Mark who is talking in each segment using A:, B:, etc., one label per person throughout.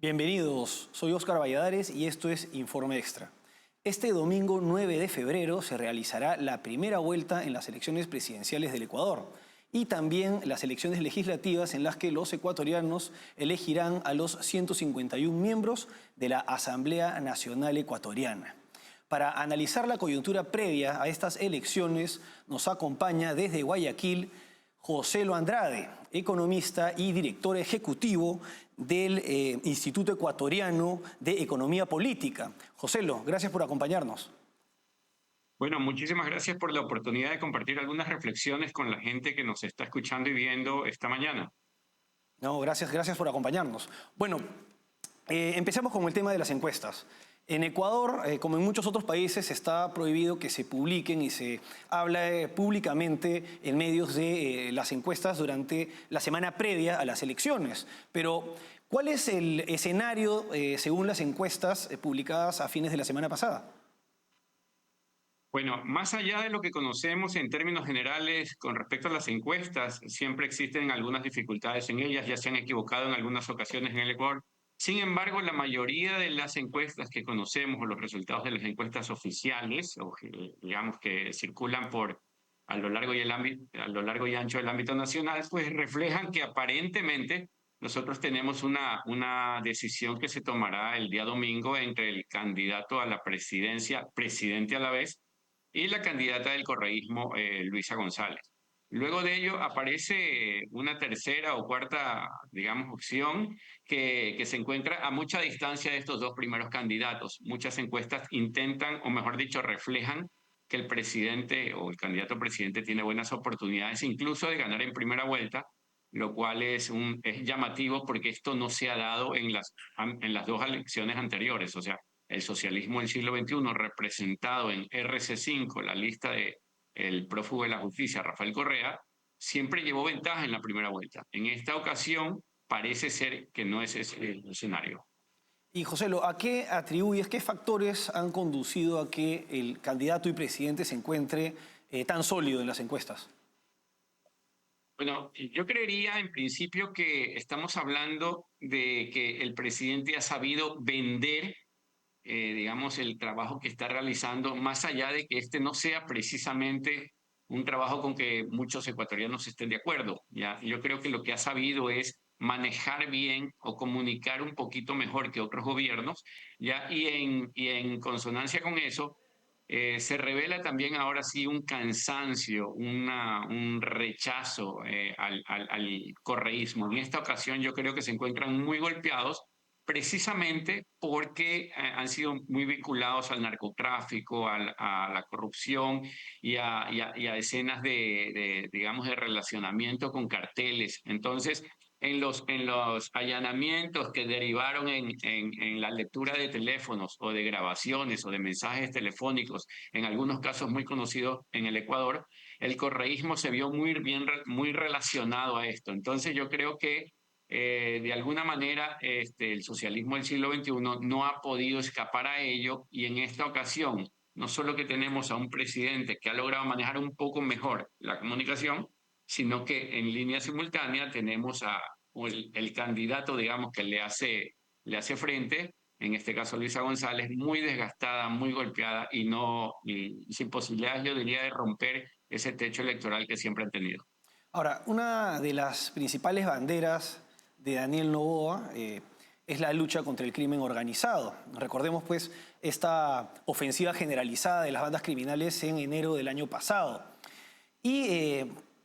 A: Bienvenidos, soy Óscar Valladares y esto es Informe Extra. Este domingo 9 de febrero se realizará la primera vuelta en las elecciones presidenciales del Ecuador y también las elecciones legislativas en las que los ecuatorianos elegirán a los 151 miembros de la Asamblea Nacional Ecuatoriana. Para analizar la coyuntura previa a estas elecciones nos acompaña desde Guayaquil Joselo Andrade, economista y director ejecutivo del Instituto Ecuatoriano de Economía Política. Joselo, gracias por acompañarnos.
B: Bueno, muchísimas gracias por la oportunidad de compartir algunas reflexiones con la gente que nos está escuchando y viendo esta mañana.
A: No, gracias por acompañarnos. Bueno, empezamos con el tema de las encuestas. En Ecuador, como en muchos otros países, está prohibido que se publiquen y se hable públicamente en medios de las encuestas durante la semana previa a las elecciones. Pero, ¿cuál es el escenario según las encuestas publicadas a fines de la semana pasada?
B: Bueno, más allá de lo que conocemos en términos generales con respecto a las encuestas, siempre existen algunas dificultades en ellas, ya se han equivocado en algunas ocasiones en el Ecuador. Sin embargo, la mayoría de las encuestas que conocemos o los resultados de las encuestas oficiales, o digamos que circulan a lo largo a lo largo y ancho del ámbito nacional, pues reflejan que aparentemente nosotros tenemos una decisión que se tomará el día domingo entre el candidato a la presidencia, presidente a la vez, y la candidata del correísmo, Luisa González. Luego de ello aparece una tercera o cuarta, digamos, opción que se encuentra a mucha distancia de estos dos primeros candidatos. Muchas encuestas intentan, o mejor dicho, reflejan que el presidente o el candidato presidente tiene buenas oportunidades incluso de ganar en primera vuelta, lo cual es llamativo porque esto no se ha dado en las dos elecciones anteriores. O sea, el socialismo del siglo XXI representado en RC5, la lista de el prófugo de la justicia, Rafael Correa, siempre llevó ventaja en la primera vuelta. En esta ocasión parece ser que no es ese el escenario.
A: Y Joselo, ¿a qué atribuyes, qué factores han conducido a que el candidato y presidente se encuentre tan sólido en las encuestas?
B: Bueno, yo creería en principio que estamos hablando de que el presidente ha sabido vender, digamos, el trabajo que está realizando, más allá de que este no sea precisamente un trabajo con que muchos ecuatorianos estén de acuerdo. ¿Ya? Yo creo que lo que ha sabido es manejar bien o comunicar un poquito mejor que otros gobiernos, ¿ya? Y en consonancia con eso, se revela también ahora sí un cansancio, un rechazo al correísmo. En esta ocasión yo creo que se encuentran muy golpeados precisamente porque han sido muy vinculados al narcotráfico, a la corrupción y a escenas digamos, de relacionamiento con carteles. Entonces, en los allanamientos que derivaron en la lectura de teléfonos o de grabaciones o de mensajes telefónicos, en algunos casos muy conocidos en el Ecuador, el correísmo se vio muy relacionado a esto. Entonces, yo creo que de alguna manera, el socialismo del siglo XXI no ha podido escapar a ello y en esta ocasión, no solo que tenemos a un presidente que ha logrado manejar un poco mejor la comunicación, sino que en línea simultánea tenemos el candidato, digamos, que le hace frente, en este caso Luisa González, muy desgastada, muy golpeada y sin posibilidades, yo diría, de romper ese techo electoral que siempre han tenido.
A: Ahora, una de las principales banderas de Daniel Noboa es la lucha contra el crimen organizado. Recordemos pues esta ofensiva generalizada de las bandas criminales en enero del año pasado. Y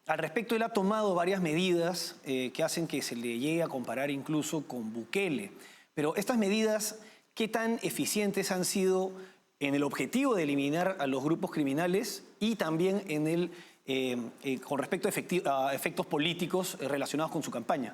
A: al respecto él ha tomado varias medidas que hacen que se le llegue a comparar incluso con Bukele. Pero estas medidas, ¿qué tan eficientes han sido en el objetivo de eliminar a los grupos criminales y también en con respecto a efectos políticos relacionados con su campaña?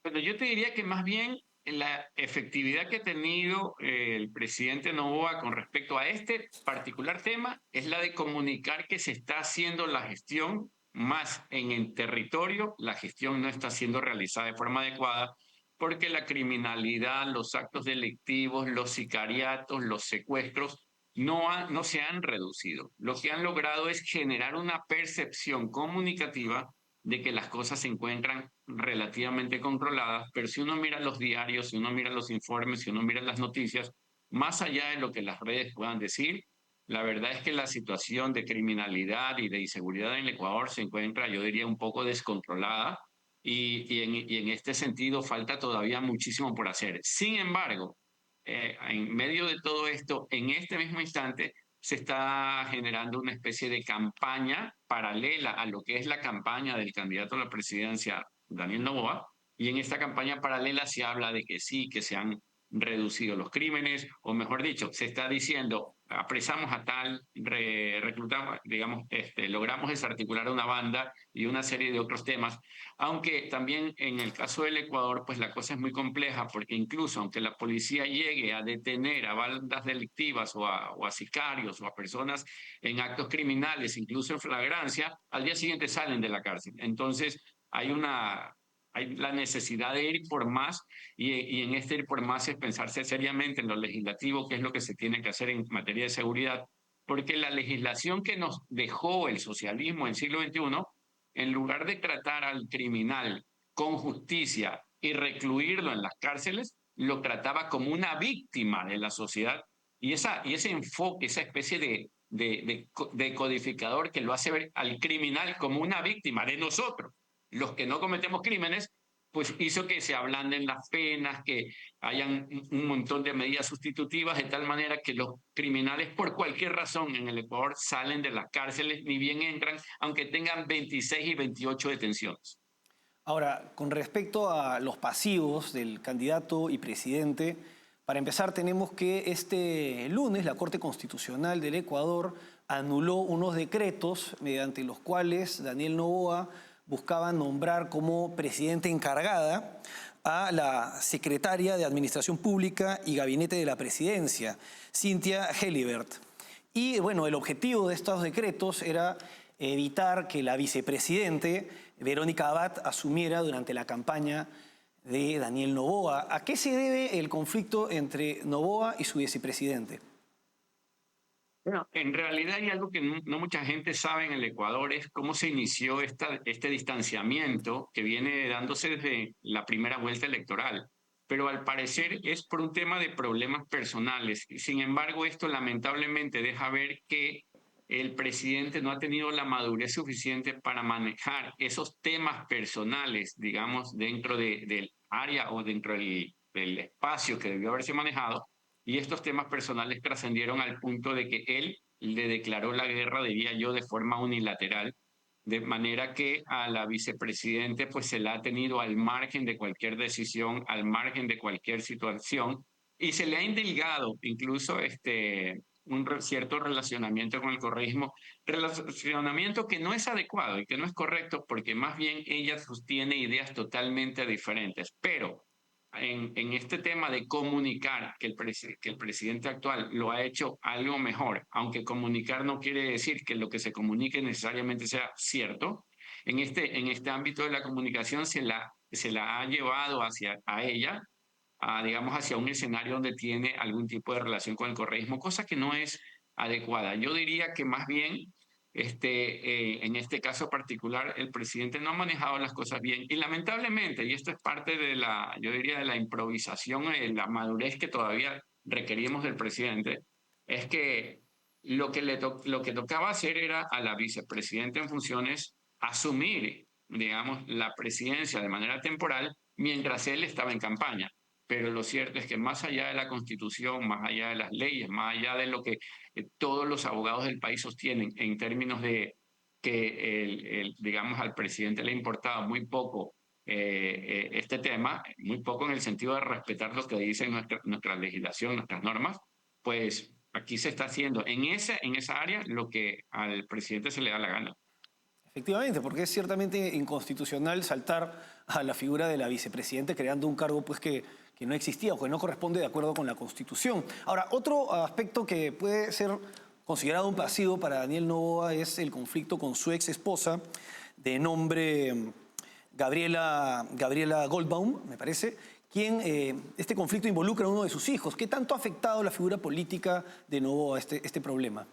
B: Bueno, yo te diría que más bien la efectividad que ha tenido el presidente Noboa con respecto a este particular tema es la de comunicar que se está haciendo la gestión más en el territorio, la gestión no está siendo realizada de forma adecuada porque la criminalidad, los actos delictivos, los sicariatos, los secuestros no se han reducido. Lo que han logrado es generar una percepción comunicativa de que las cosas se encuentran relativamente controladas, pero si uno mira los diarios, si uno mira los informes, si uno mira las noticias, más allá de lo que las redes puedan decir, la verdad es que la situación de criminalidad y de inseguridad en el Ecuador se encuentra, yo diría, un poco descontrolada y en este sentido falta todavía muchísimo por hacer. Sin embargo, en medio de todo esto, en este mismo instante, se está generando una especie de campaña paralela a lo que es la campaña del candidato a la presidencia, Daniel Noboa, y en esta campaña paralela se habla de que sí, que se han reducido los crímenes, o mejor dicho, se está diciendo, apresamos a tal, reclutamos, digamos, logramos desarticular una banda y una serie de otros temas, aunque también en el caso del Ecuador, pues la cosa es muy compleja, porque incluso aunque la policía llegue a detener a bandas delictivas o a sicarios o a personas en actos criminales, incluso en flagrancia, al día siguiente salen de la cárcel. Entonces, hay la necesidad de ir por más y en este ir por más es pensarse seriamente en lo legislativo, qué es lo que se tiene que hacer en materia de seguridad, porque la legislación que nos dejó el socialismo en el siglo XXI, en lugar de tratar al criminal con justicia y recluirlo en las cárceles, lo trataba como una víctima de la sociedad y ese enfoque, esa especie de codificador que lo hace ver al criminal como una víctima de nosotros, los que no cometemos crímenes, pues hizo que se ablanden las penas, que hayan un montón de medidas sustitutivas, de tal manera que los criminales, por cualquier razón en el Ecuador, salen de las cárceles, ni bien entran, aunque tengan 26 y 28 detenciones.
A: Ahora, con respecto a los pasivos del candidato y presidente, para empezar tenemos que este lunes la Corte Constitucional del Ecuador anuló unos decretos mediante los cuales Daniel Noboa buscaba nombrar como presidente encargada a la secretaria de Administración Pública y Gabinete de la Presidencia, Cynthia Helibert. Y bueno, el objetivo de estos decretos era evitar que la vicepresidente Verónica Abad asumiera durante la campaña de Daniel Noboa. ¿A qué se debe el conflicto entre Noboa y su vicepresidente?
B: Bueno, en realidad hay algo que no mucha gente sabe en el Ecuador, es cómo se inició este distanciamiento que viene dándose desde la primera vuelta electoral. Pero al parecer es por un tema de problemas personales. Sin embargo, esto lamentablemente deja ver que el presidente no ha tenido la madurez suficiente para manejar esos temas personales, digamos, dentro del área o dentro del espacio que debió haberse manejado, y estos temas personales trascendieron al punto de que él le declaró la guerra, diría yo, de forma unilateral, de manera que a la vicepresidente pues se la ha tenido al margen de cualquier decisión, al margen de cualquier situación, y se le ha indilgado incluso cierto relacionamiento con el correísmo, relacionamiento que no es adecuado y que no es correcto, porque más bien ella sostiene ideas totalmente diferentes. Pero en este tema de comunicar que el presidente actual lo ha hecho algo mejor, aunque comunicar no quiere decir que lo que se comunique necesariamente sea cierto, en este ámbito de la comunicación se la ha llevado a ella, digamos, hacia un escenario donde tiene algún tipo de relación con el correísmo, cosa que no es adecuada. Yo diría que más bien en este caso particular, el presidente no ha manejado las cosas bien y lamentablemente, y esto es parte de yo diría, de la improvisación, la madurez que todavía requeríamos del presidente, es que lo que tocaba hacer era a la vicepresidenta en funciones asumir, digamos, la presidencia de manera temporal mientras él estaba en campaña. Pero lo cierto es que más allá de la Constitución, más allá de las leyes, más allá de lo que todos los abogados del país sostienen en términos de que, digamos, al presidente le importaba muy poco este tema, muy poco en el sentido de respetar lo que dice nuestra legislación, nuestras normas, pues aquí se está haciendo en esa área lo que al presidente se le da la gana.
A: Efectivamente, porque es ciertamente inconstitucional saltar a la figura de la vicepresidenta creando un cargo pues, que no existía o que no corresponde de acuerdo con la Constitución. Ahora, otro aspecto que puede ser considerado un pasivo para Daniel Noboa es el conflicto con su ex esposa de nombre Gabriela Goldbaum, me parece, quien este conflicto involucra a uno de sus hijos. ¿Qué tanto ha afectado la figura política de Noboa este problema?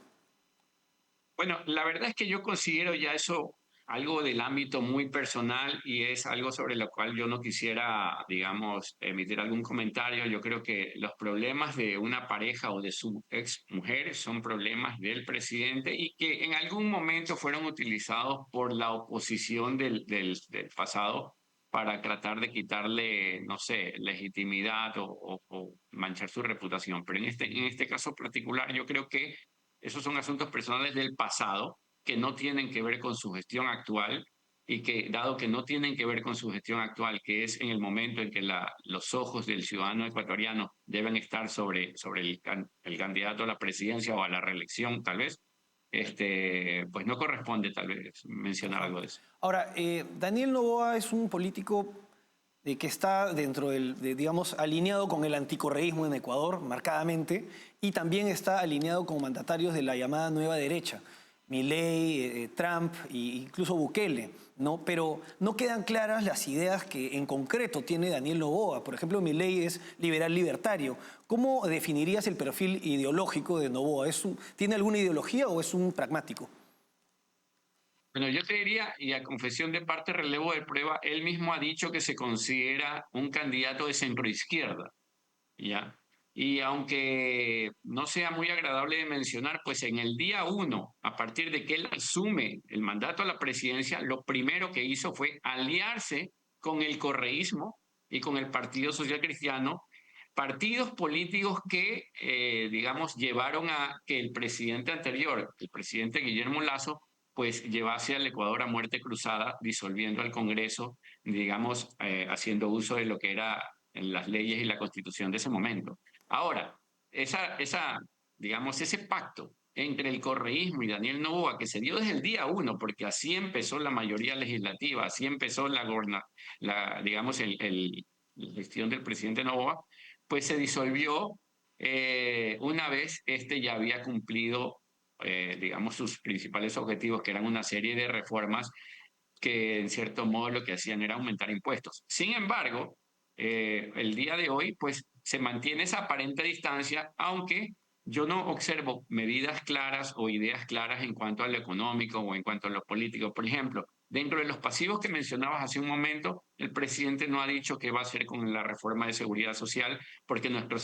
B: Bueno, la verdad es que yo considero ya eso algo del ámbito muy personal y es algo sobre lo cual yo no quisiera, digamos, emitir algún comentario. Yo creo que los problemas de una pareja o de su ex mujer son problemas del presidente y que en algún momento fueron utilizados por la oposición del pasado para tratar de quitarle, no sé, legitimidad o manchar su reputación. Pero en este caso particular, yo creo que esos son asuntos personales del pasado que no tienen que ver con su gestión actual y que, dado que no tienen que ver con su gestión actual, que es en el momento en que los ojos del ciudadano ecuatoriano deben estar sobre el candidato a la presidencia o a la reelección, tal vez, pues no corresponde tal vez mencionar
A: Ajá.
B: algo de eso.
A: Ahora, Daniel Noboa es un político que está dentro digamos, alineado con el anticorreísmo en Ecuador, marcadamente, y también está alineado con mandatarios de la llamada nueva derecha, Milei, Trump e incluso Bukele, ¿no? Pero no quedan claras las ideas que en concreto tiene Daniel Noboa. Por ejemplo, Milei es liberal libertario. ¿Cómo definirías el perfil ideológico de Noboa? ¿Tiene alguna ideología o es un pragmático?
B: Bueno, yo te diría, y a confesión de parte, relevo de prueba, él mismo ha dicho que se considera un candidato de centroizquierda, ¿ya? Y aunque no sea muy agradable de mencionar, pues en el día uno, a partir de que él asume el mandato a la presidencia, lo primero que hizo fue aliarse con el correísmo y con el Partido Social Cristiano, partidos políticos que, digamos, llevaron a que el presidente anterior, el presidente Guillermo Lasso, pues llevase al Ecuador a muerte cruzada, disolviendo al Congreso, digamos, haciendo uso de lo que era en las leyes y la constitución de ese momento. Ahora, digamos, ese pacto entre el correísmo y Daniel Noboa, que se dio desde el día uno, porque así empezó la mayoría legislativa, así empezó digamos, la gestión del presidente Noboa, pues se disolvió una vez ya había cumplido, digamos, sus principales objetivos, que eran una serie de reformas que en cierto modo lo que hacían era aumentar impuestos. Sin embargo, el día de hoy, pues se mantiene esa aparente distancia, aunque yo no observo medidas claras o ideas claras en cuanto a lo económico o en cuanto a lo político. Por ejemplo, dentro de los pasivos que mencionabas hace un momento, el presidente no ha dicho qué va a hacer con la reforma de seguridad social, porque nuestro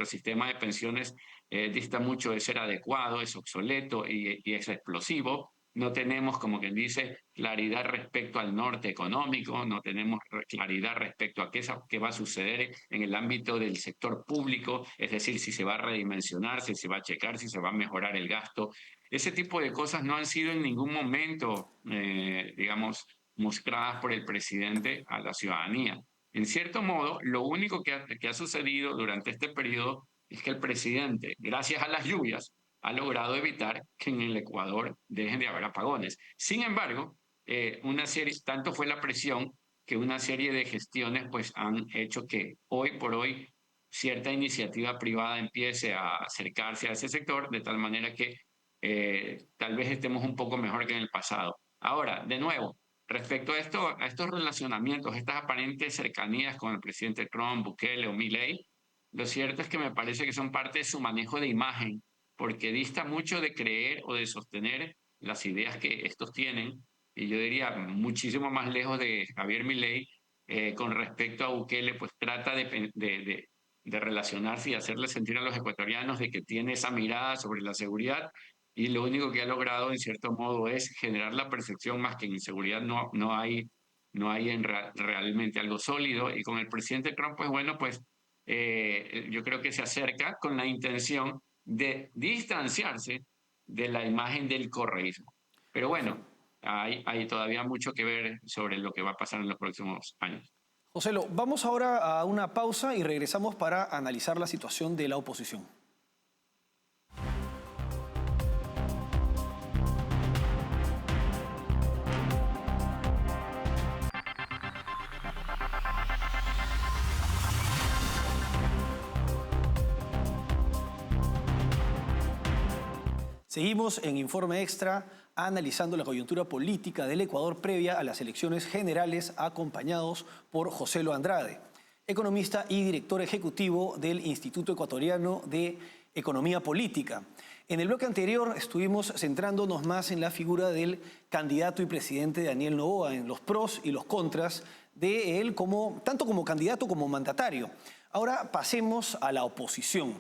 B: sistema de pensiones dista mucho de ser adecuado, es obsoleto y es explosivo. No tenemos, como quien dice, claridad respecto al norte económico, no tenemos claridad respecto a qué va a suceder en el ámbito del sector público, es decir, si se va a redimensionar, si se va a checar, si se va a mejorar el gasto. Ese tipo de cosas no han sido en ningún momento, digamos, mostradas por el presidente a la ciudadanía. En cierto modo, lo único que ha sucedido durante este periodo es que el presidente, gracias a las lluvias, ha logrado evitar que en el Ecuador dejen de haber apagones. Sin embargo, tanto fue la presión que una serie de gestiones pues han hecho que hoy por hoy cierta iniciativa privada empiece a acercarse a ese sector de tal manera que tal vez estemos un poco mejor que en el pasado. Ahora, de nuevo, respecto a estos relacionamientos, estas aparentes cercanías con el presidente Trump, Bukele o Milei, lo cierto es que me parece que son parte de su manejo de imagen, porque dista mucho de creer o de sostener las ideas que estos tienen, y yo diría muchísimo más lejos de Javier Milei, con respecto a Bukele, pues trata de relacionarse y hacerle sentir a los ecuatorianos de que tiene esa mirada sobre la seguridad, y lo único que ha logrado en cierto modo es generar la percepción más que en inseguridad no hay realmente algo sólido, y con el presidente Trump, pues bueno, pues yo creo que se acerca con la intención de distanciarse de la imagen del correísmo. Pero bueno, hay todavía mucho que ver sobre lo que va a pasar en los próximos años.
A: Joselo, vamos ahora a una pausa y regresamos para analizar la situación de la oposición. Seguimos en Informe Extra analizando la coyuntura política del Ecuador previa a las elecciones generales, acompañados por Joselo Andrade, economista y director ejecutivo del Instituto Ecuatoriano de Economía Política. En el bloque anterior estuvimos centrándonos más en la figura del candidato y presidente Daniel Noboa, en los pros y los contras de él tanto como candidato como mandatario. Ahora pasemos a la oposición.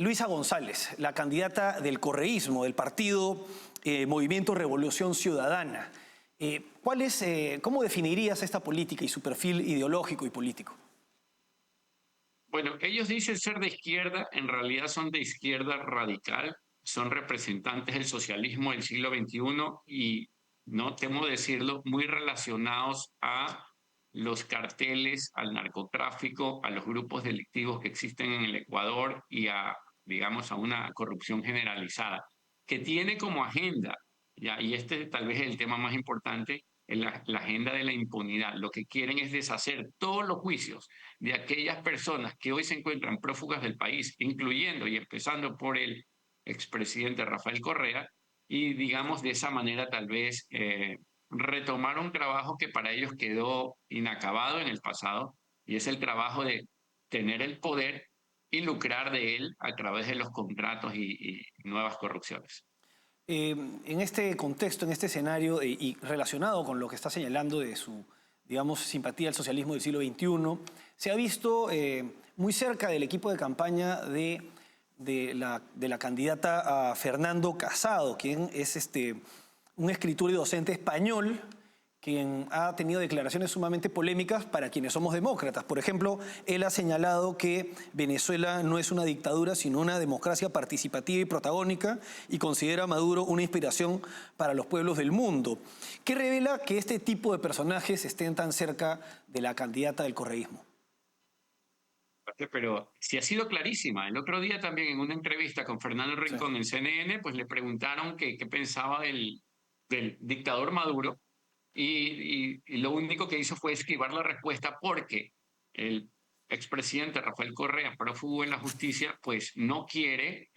A: Luisa González, la candidata del correísmo, del partido Movimiento Revolución Ciudadana. ¿Cómo definirías esta política y su perfil ideológico y político?
B: Bueno, ellos dicen ser de izquierda, en realidad son de izquierda radical, son representantes del socialismo del siglo XXI y, no temo decirlo, muy relacionados a los carteles, al narcotráfico, a los grupos delictivos que existen en el Ecuador y a, digamos, a una corrupción generalizada, que tiene como agenda, ya, y este tal vez es el tema más importante, la agenda de la impunidad. Lo que quieren es deshacer todos los juicios de aquellas personas que hoy se encuentran prófugas del país, incluyendo y empezando por el expresidente Rafael Correa, y digamos de esa manera tal vez retomar un trabajo que para ellos quedó inacabado en el pasado, y es el trabajo de tener el poder y lucrar de él a través de los contratos y nuevas corrupciones.
A: En este contexto, en este escenario y relacionado con lo que está señalando de su, digamos, simpatía al socialismo del siglo XXI, se ha visto muy cerca del equipo de campaña de la candidata a Fernando Casado, quien es un escritor y docente español quien ha tenido declaraciones sumamente polémicas para quienes somos demócratas. Por ejemplo, él ha señalado que Venezuela no es una dictadura, sino una democracia participativa y protagónica, y considera a Maduro una inspiración para los pueblos del mundo. ¿Qué revela que este tipo de personajes estén tan cerca de la candidata del correísmo?
B: Pero sí ha sido clarísima. El otro día también en una entrevista con Fernando
A: Sí.
B: Rincón en CNN, pues le preguntaron qué pensaba del dictador Maduro y lo único que hizo fue esquivar la respuesta porque el expresidente Rafael Correa, prófugo en la justicia, pues no quiere,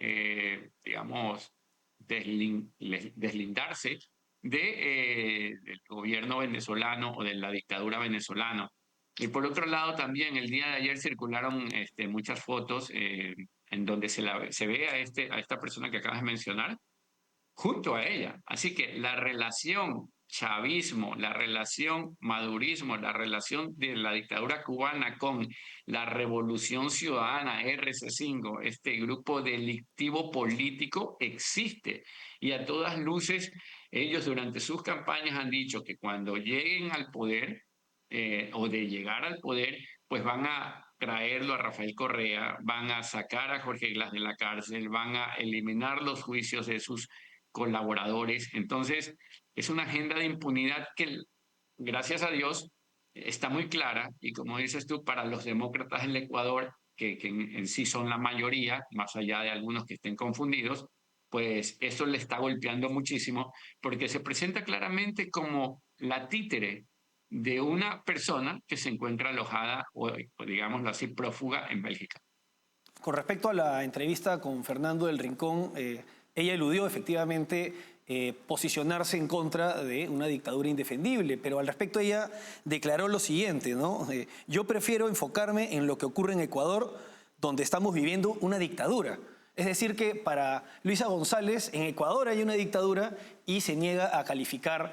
B: digamos, deslindarse del gobierno venezolano o de la dictadura venezolana. Y por otro lado, también el día de ayer circularon muchas fotos en donde se ve a esta persona que acabas de mencionar junto a ella. Así que la relación chavismo, la relación madurismo, la relación de la dictadura cubana con la Revolución Ciudadana, RC5, este grupo delictivo político existe. Y a todas luces, ellos durante sus campañas han dicho que cuando lleguen al poder o de llegar al poder, pues van a traerlo a Rafael Correa, van a sacar a Jorge Glass de la cárcel, van a eliminar los juicios de sus colaboradores. Entonces, es una agenda de impunidad que, gracias a Dios, está muy clara y como dices tú, para los demócratas del Ecuador, que en sí son la mayoría, más allá de algunos que estén confundidos, pues eso le está golpeando muchísimo porque se presenta claramente como la títere de una persona que se encuentra alojada o digámoslo así, prófuga en Bélgica.
A: Con respecto a la entrevista con Fernando del Rincón, ella eludió efectivamente posicionarse en contra de una dictadura indefendible, pero al respecto ella declaró lo siguiente, ¿no? Yo prefiero enfocarme en lo que ocurre en Ecuador, donde estamos viviendo una dictadura. Es decir que para Luisa González, en Ecuador hay una dictadura y se niega a calificar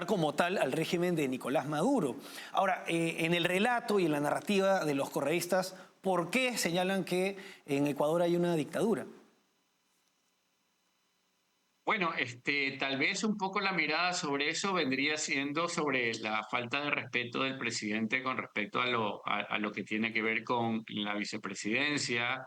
A: como tal al régimen de Nicolás Maduro. Ahora, en el relato y en la narrativa de los correístas, ¿por qué señalan que en Ecuador hay una dictadura?
B: Bueno, tal vez un poco la mirada sobre eso vendría siendo sobre la falta de respeto del presidente con respecto a lo que tiene que ver con la vicepresidencia,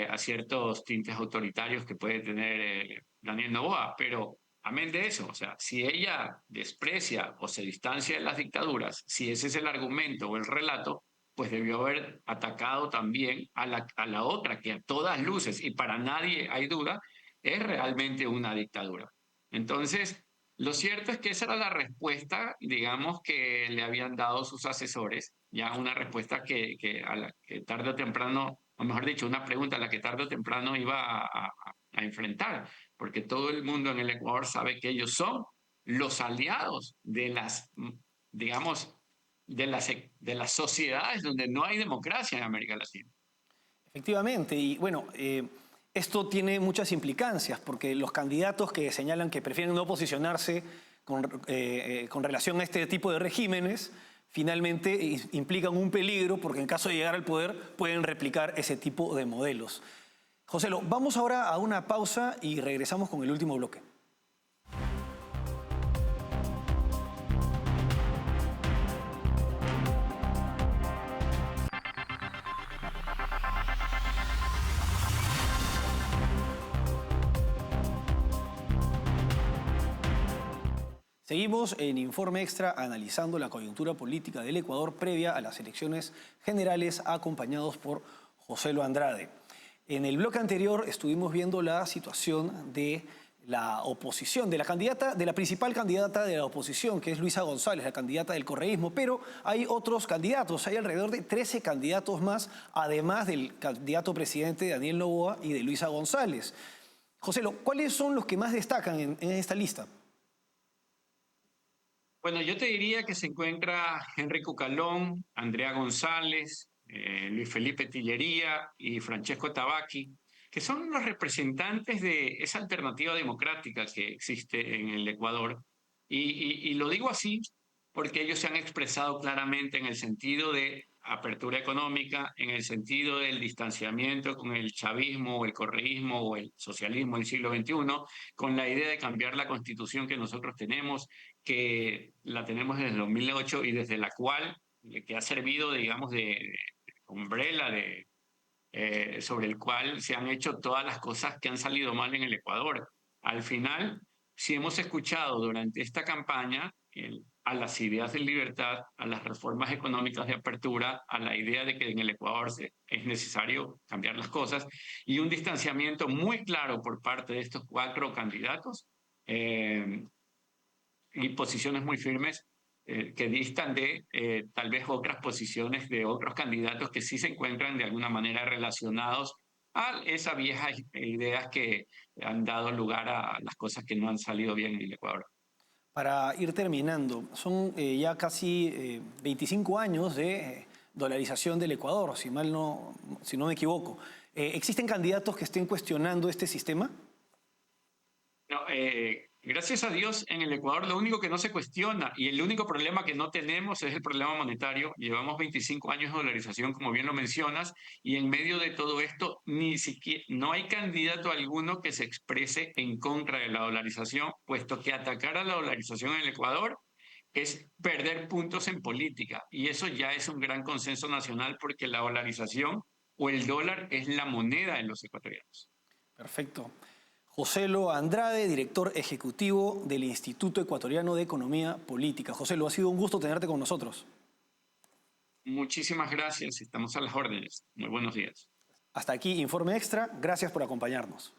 B: a ciertos tintes autoritarios que puede tener Daniel Noboa. Pero amén de eso, o sea, si ella desprecia o se distancia de las dictaduras, si ese es el argumento o el relato, pues debió haber atacado también a la otra, que a todas luces y para nadie hay duda es realmente una dictadura. Entonces, lo cierto es que esa era la respuesta, digamos, que le habían dado sus asesores, ya una respuesta a la que tarde o temprano, o mejor dicho, una pregunta a la que tarde o temprano iba a enfrentar, porque todo el mundo en el Ecuador sabe que ellos son los aliados de las, digamos, de las sociedades donde no hay democracia en América Latina.
A: Efectivamente, y bueno, esto tiene muchas implicancias porque los candidatos que señalan que prefieren no posicionarse con relación a este tipo de regímenes, finalmente implican un peligro porque en caso de llegar al poder pueden replicar ese tipo de modelos. Joselo, vamos ahora a una pausa y regresamos con el último bloque. Seguimos en Informe Extra analizando la coyuntura política del Ecuador previa a las elecciones generales, acompañados por Joselo Andrade. En el bloque anterior estuvimos viendo la situación de la oposición, de la principal candidata de la oposición, que es Luisa González, la candidata del correísmo, pero hay otros candidatos, hay alrededor de 13 candidatos más, además del candidato presidente Daniel Noboa y de Luisa González. Joselo, ¿cuáles son los que más destacan en esta lista?
B: Bueno, yo te diría que se encuentra Henry Cucalón, Andrea González, Luis Felipe Tillería y Francesco Tabaqui, que son los representantes de esa alternativa democrática que existe en el Ecuador. Y lo digo así porque ellos se han expresado claramente en el sentido de apertura económica, en el sentido del distanciamiento con el chavismo o el correísmo o el socialismo del siglo XXI, con la idea de cambiar la constitución que nosotros tenemos, que la tenemos desde el 2008 y desde la cual, que ha servido, digamos, de umbrella, sobre el cual se han hecho todas las cosas que han salido mal en el Ecuador. Al final, si hemos escuchado durante esta campaña a las ideas de libertad, a las reformas económicas de apertura, a la idea de que en el Ecuador es necesario cambiar las cosas y un distanciamiento muy claro por parte de estos 4 candidatos, y posiciones muy firmes que distan de tal vez otras posiciones de otros candidatos que sí se encuentran de alguna manera relacionados a esas viejas ideas que han dado lugar a las cosas que no han salido bien en el Ecuador.
A: Para ir terminando, son ya casi 25 años de dolarización del Ecuador, si no me equivoco. ¿Existen candidatos que estén cuestionando este sistema?
B: No, gracias a Dios, en el Ecuador lo único que no se cuestiona y el único problema que no tenemos es el problema monetario. Llevamos 25 años de dolarización, como bien lo mencionas, y en medio de todo esto ni siquiera, no hay candidato alguno que se exprese en contra de la dolarización, puesto que atacar a la dolarización en el Ecuador es perder puntos en política. Y eso ya es un gran consenso nacional porque la dolarización o el dólar es la moneda de los ecuatorianos.
A: Perfecto. Joselo Andrade, director ejecutivo del Instituto Ecuatoriano de Economía Política. Joselo, ha sido un gusto tenerte con nosotros.
B: Muchísimas gracias, estamos a las órdenes. Muy buenos días.
A: Hasta aquí, Informe Extra. Gracias por acompañarnos.